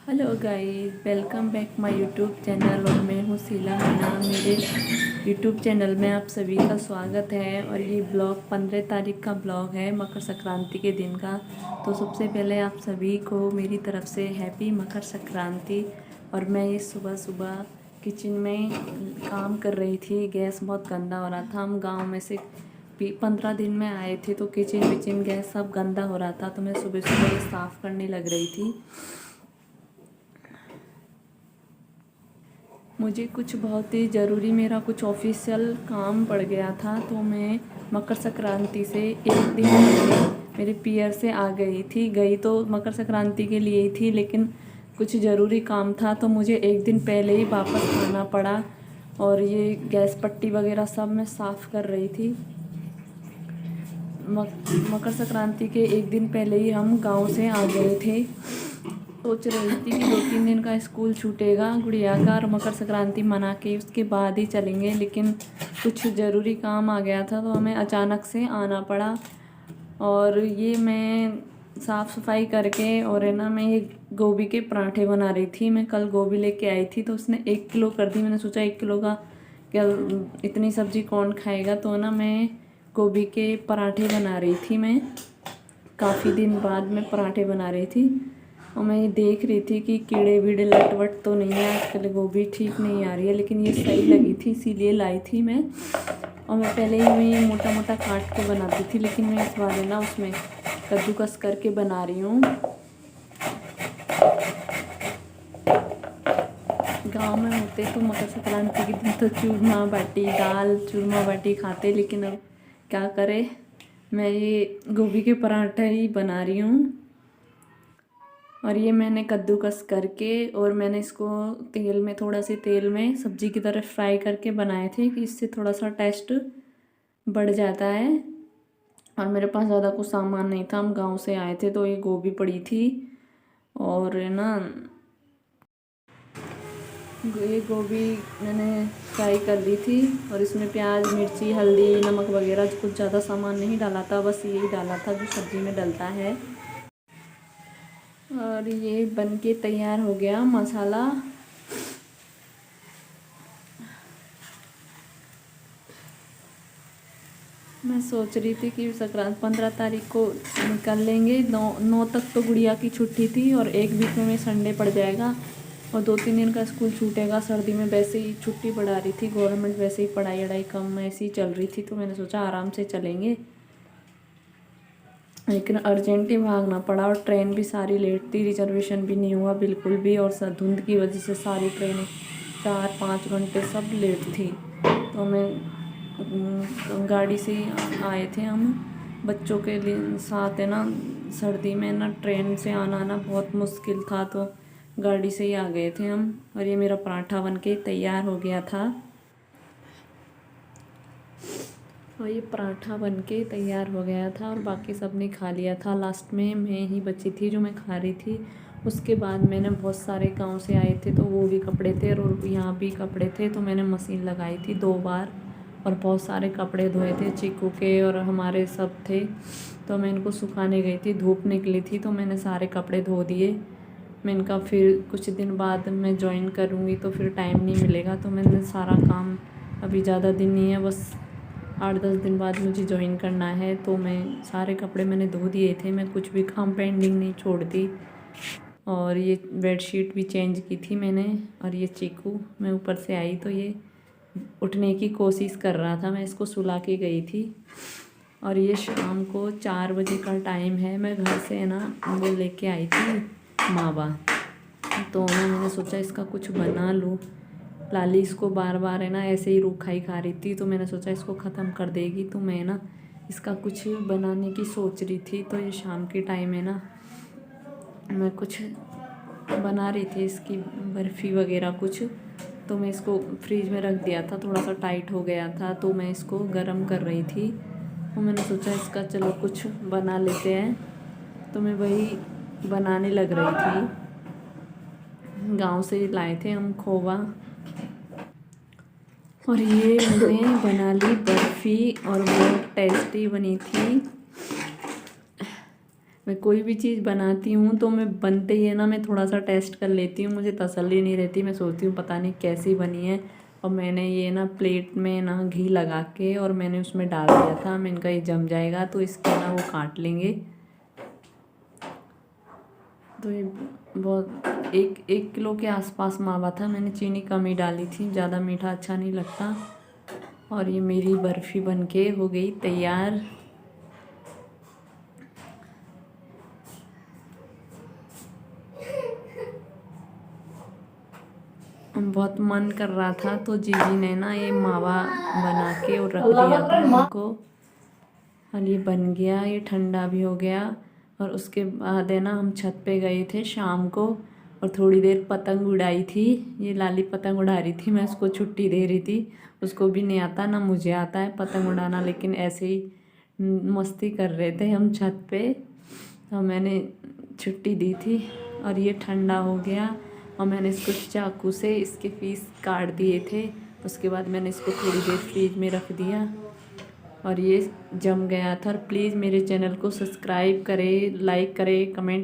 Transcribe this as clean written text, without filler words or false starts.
Hello guys, welcome back my YouTube channel. और मैं हूँ शीला मीना। मेरे यूट्यूब चैनल में आप सभी का स्वागत है। और ये ब्लॉग 15 तारीख का ब्लॉग है, मकर संक्रांति के दिन का। तो सबसे पहले आप सभी को मेरी तरफ से हैप्पी मकर संक्रांति। और मैं ये सुबह सुबह किचन में काम कर रही थी। गैस बहुत गंदा हो रहा था। हम गाँव में से 15 दिन में आए थे, तो किचन विचन गैस सब गंदा हो रहा था। तो मैं सुबह सुबह ये साफ़ करने लग रही थी। मुझे कुछ बहुत ही ज़रूरी मेरा कुछ ऑफिशियल काम पड़ गया था, तो मैं मकर संक्रांति से एक दिन पहले मेरे पियर से आ गई थी। गई तो मकर संक्रांति के लिए ही थी, लेकिन कुछ ज़रूरी काम था तो मुझे एक दिन पहले ही वापस आना पड़ा। और ये गैस पट्टी वगैरह सब मैं साफ़ कर रही थी। मकर संक्रांति के एक दिन पहले ही हम गांव से आ गए थे। सोच रही थी कि 2-3 दिन का स्कूल छूटेगा गुड़िया का, और मकर संक्रांति मना के उसके बाद ही चलेंगे, लेकिन कुछ ज़रूरी काम आ गया था तो हमें अचानक से आना पड़ा। और ये मैं साफ़ सफाई करके और है ना, मैं ये गोभी के पराठे बना रही थी। मैं कल गोभी लेके आई थी तो उसने 1 किलो कर दी। मैंने सोचा 1 किलो का क्या इतनी सब्ज़ी कौन खाएगा, तो ना मैं गोभी के पराठे बना रही थी। मैं काफ़ी दिन बाद मैं पराठे बना रही थी, और मैं ये देख रही थी कि कीड़े वीड़े लटवट तो नहीं है। आजकल गोभी ठीक नहीं आ रही है, लेकिन ये सही लगी थी इसीलिए लाई थी मैं। और मैं पहले ही मैं मोटा मोटा काट के बनाती थी, लेकिन मैं इस बार ना उसमें कद्दूकस करके बना रही हूँ। गांव में होते तो मकर संक्रांति के दिन तो चूरमा बाटी, दाल चूरमा बाटी खाते, लेकिन अब क्या करें, मैं ये गोभी के पराठे ही बना रही हूँ। और ये मैंने कद्दूकस करके और मैंने इसको तेल में, थोड़ा से तेल में सब्जी की तरह फ्राई करके बनाए थे कि इससे थोड़ा सा टेस्ट बढ़ जाता है। और मेरे पास ज़्यादा कुछ सामान नहीं था, हम गांव से आए थे, तो ये गोभी पड़ी थी। और ना ये गोभी मैंने फ्राई कर ली थी, और इसमें प्याज मिर्ची हल्दी नमक वगैरह कुछ ज़्यादा सामान नहीं डाला था, बस यही डाला था जो सब्ज़ी में डलता है। और ये बन के तैयार हो गया मसाला। मैं सोच रही थी कि संक्रांति 15 तारीख को निकल लेंगे। 9 तक तो गुड़िया की छुट्टी थी, और एक वीक में संडे पड़ जाएगा, और 2-3 दिन का स्कूल छूटेगा। सर्दी में वैसे ही छुट्टी पड़ा रही थी गवर्नमेंट, वैसे ही पढ़ाई वढ़ाई कम ऐसी ही चल रही थी, तो मैंने सोचा आराम से चलेंगे। लेकिन अर्जेंट ही भागना पड़ा, और ट्रेन भी सारी लेट थी, रिजर्वेशन भी नहीं हुआ बिल्कुल भी। और धुंध की वजह से सारी ट्रेनें 4-5 घंटे सब लेट थी। तो हमें गाड़ी से ही आए थे हम। बच्चों के लिए साथ है ना, सर्दी में ना ट्रेन से आना ना बहुत मुश्किल था, तो गाड़ी से ही आ गए थे हम। और ये मेरा पराठा बन के तैयार हो गया था। और ये पराठा बन के तैयार हो गया था, और बाकी सब ने खा लिया था। लास्ट में मैं ही बची थी जो मैं खा रही थी। उसके बाद मैंने बहुत सारे गांव से आए थे, तो वो भी कपड़े थे और यहाँ भी कपड़े थे, तो मैंने मशीन लगाई थी 2 बार। और बहुत सारे कपड़े धोए थे चीकू के, और हमारे सब थे, तो मैं इनको सुखाने गई थी। धूप निकली थी तो मैंने सारे कपड़े धो दिए। मैं इनका फिर कुछ दिन बाद मैं ज्वाइन करूँगी, तो फिर टाइम नहीं मिलेगा, तो मैंने सारा काम, अभी ज़्यादा दिन नहीं है, बस 8-10 दिन बाद मुझे ज्वाइन करना है, तो मैं सारे कपड़े मैंने धो दिए थे। मैं कुछ भी काम पेंडिंग नहीं छोड़ती। और ये बेडशीट भी चेंज की थी मैंने। और ये चीकू, मैं ऊपर से आई तो ये उठने की कोशिश कर रहा था, मैं इसको सुला के गई थी। और ये शाम को 4 बजे का टाइम है। मैं घर से है ना वो लेके आई थी मावा, तो मैंने सोचा इसका कुछ बना लूँ। लाली इसको बार बार है ना ऐसे ही रूखा ही खा रही थी, तो मैंने सोचा इसको ख़त्म कर देगी, तो मैं ना इसका कुछ बनाने की सोच रही थी। तो ये शाम के टाइम है ना, मैं कुछ बना रही थी इसकी बर्फ़ी वगैरह कुछ। तो मैं इसको फ्रिज में रख दिया था, थोड़ा सा टाइट हो गया था, तो मैं इसको गर्म कर रही थी। तो मैंने सोचा इसका चलो कुछ बना लेते हैं, तो मैं वही बनाने लग रही थी। गांव से लाए थे हम खोवा, और ये मैंने बना ली बर्फ़ी, और बहुत टेस्टी बनी थी। मैं कोई भी चीज़ बनाती हूँ तो मैं बनते ही है ना, मैं थोड़ा सा टेस्ट कर लेती हूँ, मुझे तसल्ली नहीं रहती, मैं सोचती हूँ पता नहीं कैसी बनी है। और मैंने ये ना प्लेट में ना घी लगा के और मैंने उसमें डाल दिया था, मैं इनका ये जम जाएगा तो इसके ना वो काट लेंगे। तो ये बहुत एक किलो के आसपास मावा था, मैंने चीनी कम ही डाली थी, ज़्यादा मीठा अच्छा नहीं लगता। और ये मेरी बर्फ़ी बनके हो गई तैयार। बहुत मन कर रहा था तो जीजी ने ना ये मावा बना के और रख दिया था हमको, और ये बन गया, ये ठंडा भी हो गया। और उसके बाद है ना हम छत पे गए थे शाम को और थोड़ी देर पतंग उड़ाई थी। ये लाली पतंग उड़ा रही थी, मैं उसको छुट्टी दे रही थी। उसको भी नहीं आता ना मुझे आता है पतंग उड़ाना, लेकिन ऐसे ही मस्ती कर रहे थे हम छत पे, तो मैंने छुट्टी दी थी। और ये ठंडा हो गया और मैंने इसको चाकू से इसके पीस काट दिए थे। उसके बाद मैंने इसको थोड़ी देर फ्रीज में रख दिया और ये जम गया था। और प्लीज़ मेरे चैनल को सब्सक्राइब करें, लाइक करें, कमेंट